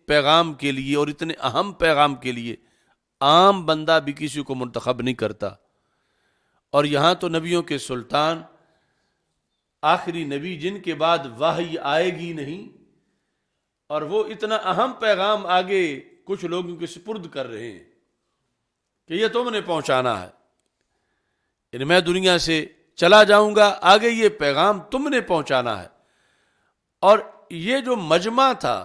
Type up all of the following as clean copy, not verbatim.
پیغام کے لیے اور اتنے اہم پیغام کے لیے عام بندہ بھی کسی کو منتخب نہیں کرتا، اور یہاں تو نبیوں کے سلطان، آخری نبی جن کے بعد وحی آئے گی نہیں، اور وہ اتنا اہم پیغام آگے کچھ لوگوں کے سپرد کر رہے ہیں کہ یہ تم نے پہنچانا ہے، یعنی میں دنیا سے چلا جاؤں گا، آگے یہ پیغام تم نے پہنچانا ہے۔ اور یہ جو مجمع تھا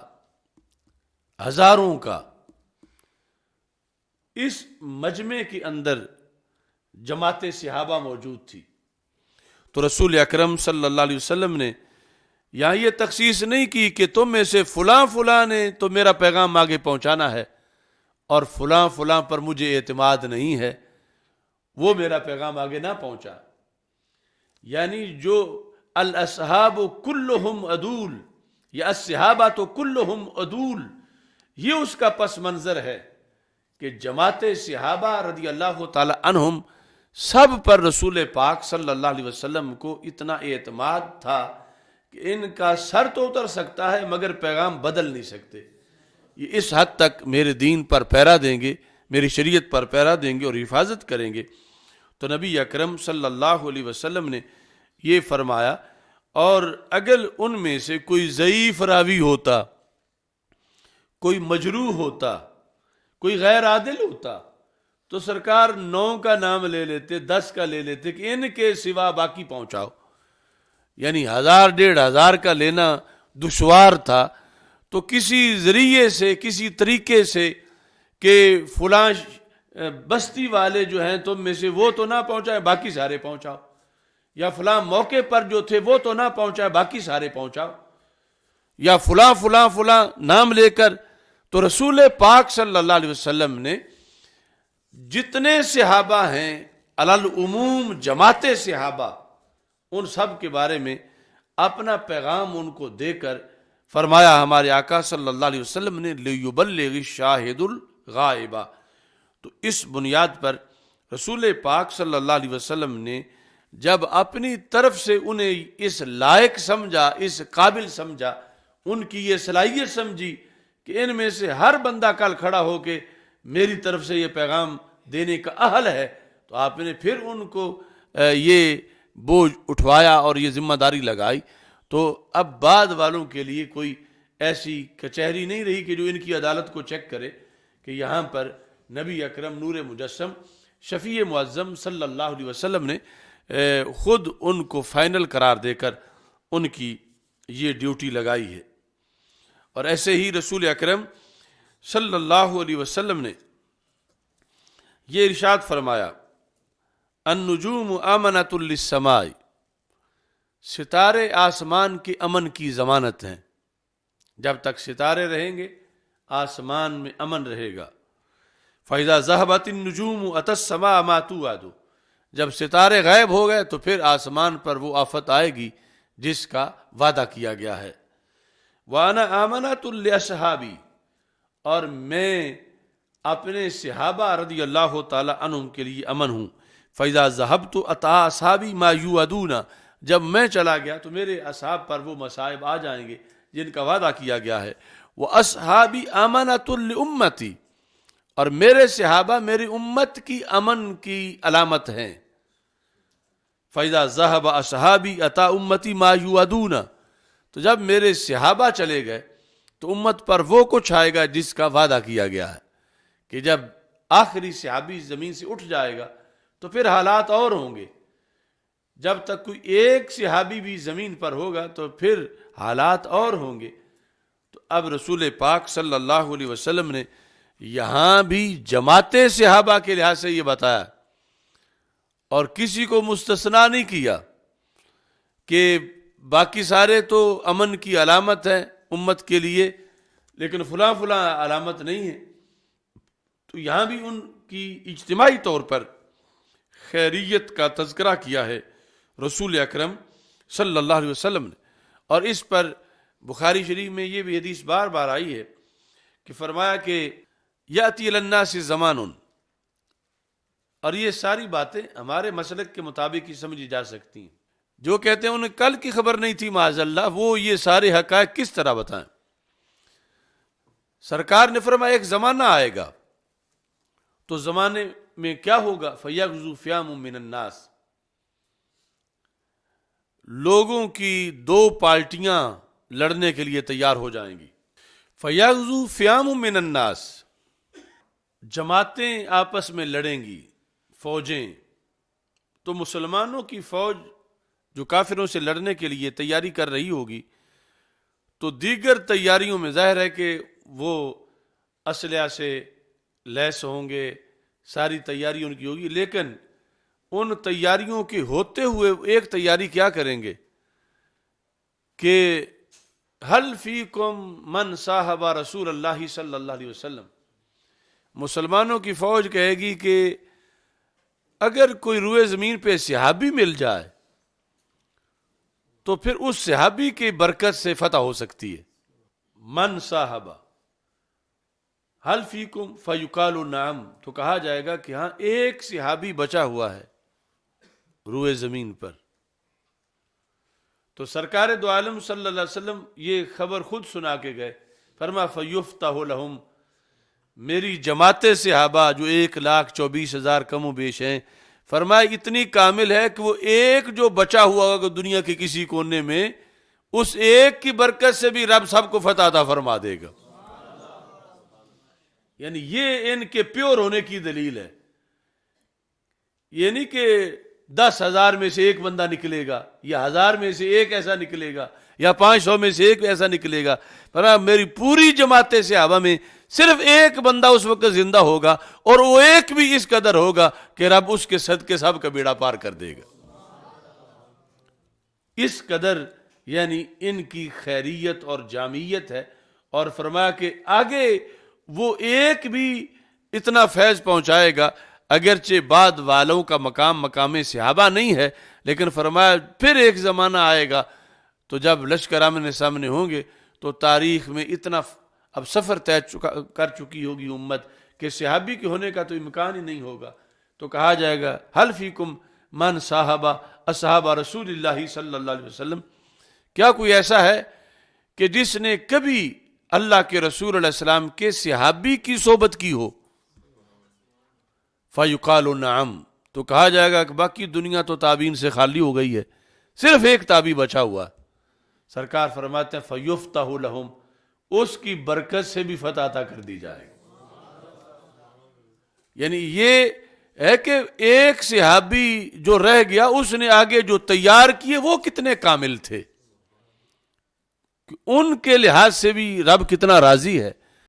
ہزاروں کا، اس مجمع کے اندر جماعت صحابہ موجود تھی، تو رسول اکرم صلی اللہ علیہ وسلم نے یہاں یہ تخصیص نہیں کی کہ تم میں سے فلاں فلاں نے تو میرا پیغام آگے پہنچانا ہے اور فلاں فلاں پر مجھے اعتماد نہیں ہے، وہ میرا پیغام آگے نہ پہنچا۔ یعنی جو الاصحاب کلہم عدول یا الصحابہ تو کلہم عدول، یہ اس کا پس منظر ہے کہ جماعت صحابہ رضی اللہ تعالی عنہم سب پر رسول پاک صلی اللہ علیہ وسلم کو اتنا اعتماد تھا کہ ان کا سر تو اتر سکتا ہے مگر پیغام بدل نہیں سکتے، یہ اس حد تک میرے دین پر پیرا دیں گے، میری شریعت پر پیرا دیں گے اور حفاظت کریں گے۔ تو نبی اکرم صلی اللہ علیہ وسلم نے یہ فرمایا، اور اگر ان میں سے کوئی ضعیف راوی ہوتا، کوئی مجروح ہوتا، کوئی غیر عادل ہوتا، تو سرکار 9 کا نام لے لیتے، 10 کا لے لیتے کہ ان کے سوا باقی پہنچاؤ، یعنی 1000 1500 کا لینا دشوار تھا، تو کسی ذریعے سے، کسی طریقے سے کہ فلاں بستی والے جو ہیں تم میں سے وہ تو نہ پہنچائے، باقی سارے پہنچاؤ، یا فلاں موقع پر جو تھے وہ تو نہ پہنچائے، باقی سارے پہنچاؤ، یا فلاں فلاں فلاں نام لے کر۔ تو رسول پاک صلی اللہ علیہ وسلم نے جتنے صحابہ ہیں علی العموم جماعت صحابہ، ان سب کے بارے میں اپنا پیغام ان کو دے کر فرمایا ہمارے آقا صلی اللہ علیہ وسلم نے لِيُبَلِّغِ الشَّاهِدُ الْغَائِبَ۔ تو اس بنیاد پر رسول پاک صلی اللہ علیہ وسلم نے جب اپنی طرف سے انہیں اس لائق سمجھا، اس قابل سمجھا، ان کی یہ صلاحیت سمجھی کہ ان میں سے ہر بندہ کل کھڑا ہو کے میری طرف سے یہ پیغام دینے کا اہل ہے، تو آپ نے پھر ان کو یہ بوجھ اٹھوایا اور یہ ذمہ داری لگائی۔ تو اب بعد والوں کے لیے کوئی ایسی کچہری نہیں رہی کہ جو ان کی عدالت کو چیک کرے کہ یہاں پر نبی اکرم نور مجسم شفیع معظم صلی اللہ علیہ وسلم نے خود ان کو فائنل قرار دے کر ان کی یہ ڈیوٹی لگائی ہے۔ اور ایسے ہی رسول اکرم صلی اللہ علیہ وسلم نے یہ ارشاد فرمایا، النجوم آمنۃ للسماء، ستارے آسمان کے امن کی ضمانت ہیں، جب تک ستارے رہیں گے آسمان میں امن رہے گا۔ فَإِذَا ذَهَبَتِ النُّجُومُ أَتَى السَّمَاءَ مَا تُوعَدُ، جب ستارے غائب ہو گئے تو پھر آسمان پر وہ آفت آئے گی جس کا وعدہ کیا گیا ہے۔ وَأَنَا آمَنَةٌ لِأَصْحَابِي، اور میں اپنے صحابہ رضی اللہ تعالی عنہم کے لیے امن ہوں۔ فَإِذَا ذَهَبْتُ أَتَىٰ أَصْحَابِي مَا يُوعَدُونَ، جب میں چلا گیا تو میرے اصحاب پر وہ مصائب آ جائیں گے جن کا وعدہ کیا گیا ہے۔ وَأَصْحَابِي آمَنَةٌ لِأُمَّتِي، اور میرے صحابہ میری امت کی امن کی علامت ہیں۔ فَإِذَا ذَهَبَ أَصْحَابِي أَتَىٰ أُمَّتِي مَا يُوعَدُونَ، تو جب میرے صحابہ چلے گئے تو امت پر وہ کچھ آئے گا جس کا وعدہ کیا گیا ہے، کہ جب آخری صحابی زمین سے اٹھ جائے گا تو پھر حالات اور ہوں گے، جب تک کوئی ایک صحابی بھی زمین پر ہوگا تو پھر حالات اور ہوں گے۔ تو اب رسول پاک صلی اللہ علیہ وسلم نے یہاں بھی جماعت صحابہ کے لحاظ سے یہ بتایا اور کسی کو مستثنا نہیں کیا کہ باقی سارے تو امن کی علامت ہے امت کے لیے لیکن فلاں فلاں علامت نہیں ہے۔ تو یہاں بھی ان کی اجتماعی طور پر خیریت کا تذکرہ کیا ہے رسول اکرم صلی اللہ علیہ وسلم نے، اور اس پر بخاری شریف میں یہ بھی حدیث بار بار آئی ہے کہ فرمایا کہ یاتی الی الناس زمان، اور یہ ساری باتیں ہمارے مسلک کے مطابق ہی سمجھی جا سکتی ہیں۔ جو کہتے ہیں انہیں کل کی خبر نہیں تھی معاذ اللہ، وہ یہ سارے حقائق کس طرح بتائیں؟ سرکار نے فرمایا ایک زمانہ آئے گا تو زمانے میں کیا ہوگا؟ فَيَغْزُو فِيَامٌ مِّنَ النَّاسِ، لوگوں کی دو پارٹیاں لڑنے کے لیے تیار ہو جائیں گی۔ فَيَغْزُو فِيَامٌ مِّنَ النَّاسِ، جماعتیں آپس میں لڑیں گی، فوجیں۔ تو مسلمانوں کی فوج جو کافروں سے لڑنے کے لیے تیاری کر رہی ہوگی تو دیگر تیاریوں میں ظاہر ہے کہ وہ اسلحہ سے لیس ہوں گے، ساری تیاری ان کی ہوگی، لیکن ان تیاریوں کے ہوتے ہوئے ایک تیاری کیا کریں گے کہ حل فیکم من صاحب رسول اللہ صلی اللہ علیہ وسلم، مسلمانوں کی فوج کہے گی کہ اگر کوئی روئے زمین پہ صحابی مل جائے تو پھر اس صحابی کی برکت سے فتح ہو سکتی ہے۔ من صاحبہ حل فیکم فیقال نعم، تو کہا جائے گا کہ ہاں ایک صحابی بچا ہوا ہے روئے زمین پر۔ تو سرکار دو عالم صلی اللہ علیہ وسلم یہ خبر خود سنا کے گئے، فرما فیفتح لہم، میری جماعت صحابہ جو 1,24,000 کم و بیش ہیں، فرمایا اتنی کامل ہے کہ وہ ایک جو بچا ہوا ہوگا دنیا کے کسی کونے میں، اس ایک کی برکت سے بھی رب سب کو فتح عطا فرما دے گا۔ یعنی یہ ان کے پیور ہونے کی دلیل ہے، یہ نہیں کہ 10,000 میں سے ایک بندہ نکلے گا یا 1,000 میں سے ایک ایسا نکلے گا یا 500 میں سے ایک ایسا نکلے گا، پر میری پوری جماعت صحابہ میں صرف ایک بندہ اس وقت زندہ ہوگا اور وہ ایک بھی اس قدر ہوگا کہ رب اس کے صدقے سب کا بیڑا پار کر دے گا۔ اس قدر یعنی ان کی خیریت اور جامعیت ہے، اور فرمایا کہ آگے وہ ایک بھی اتنا فیض پہنچائے گا، اگرچہ بعد والوں کا مقام صحابہ نہیں ہے، لیکن فرمایا پھر ایک زمانہ آئے گا تو جب لشکر آمنے سامنے ہوں گے تو تاریخ میں اتنا اب سفر طے کر چکی ہوگی امت کہ صحابی کے ہونے کا تو امکان ہی نہیں ہوگا، تو کہا جائے گا حل فیکم من صاحبہ اصحاب رسول اللہ صلی اللہ علیہ وسلم، کیا کوئی ایسا ہے کہ جس نے کبھی اللہ کے رسول علیہ السلام کے صحابی کی صحبت کی ہو؟ فیقال نعم، تو کہا جائے گا کہ باقی دنیا تو تابعین سے خالی ہو گئی ہے، صرف ایک تابعی بچا ہوا ہے۔ سرکار فرماتے ہیں فیفتح لہم، اس کی برکت سے بھی فتح عطا کر دی جائے گی۔ یعنی یہ ہے کہ ایک صحابی جو رہ گیا، اس نے آگے جو تیار کیے وہ کتنے کامل تھے، ان کے لحاظ سے بھی رب کتنا راضی ہے۔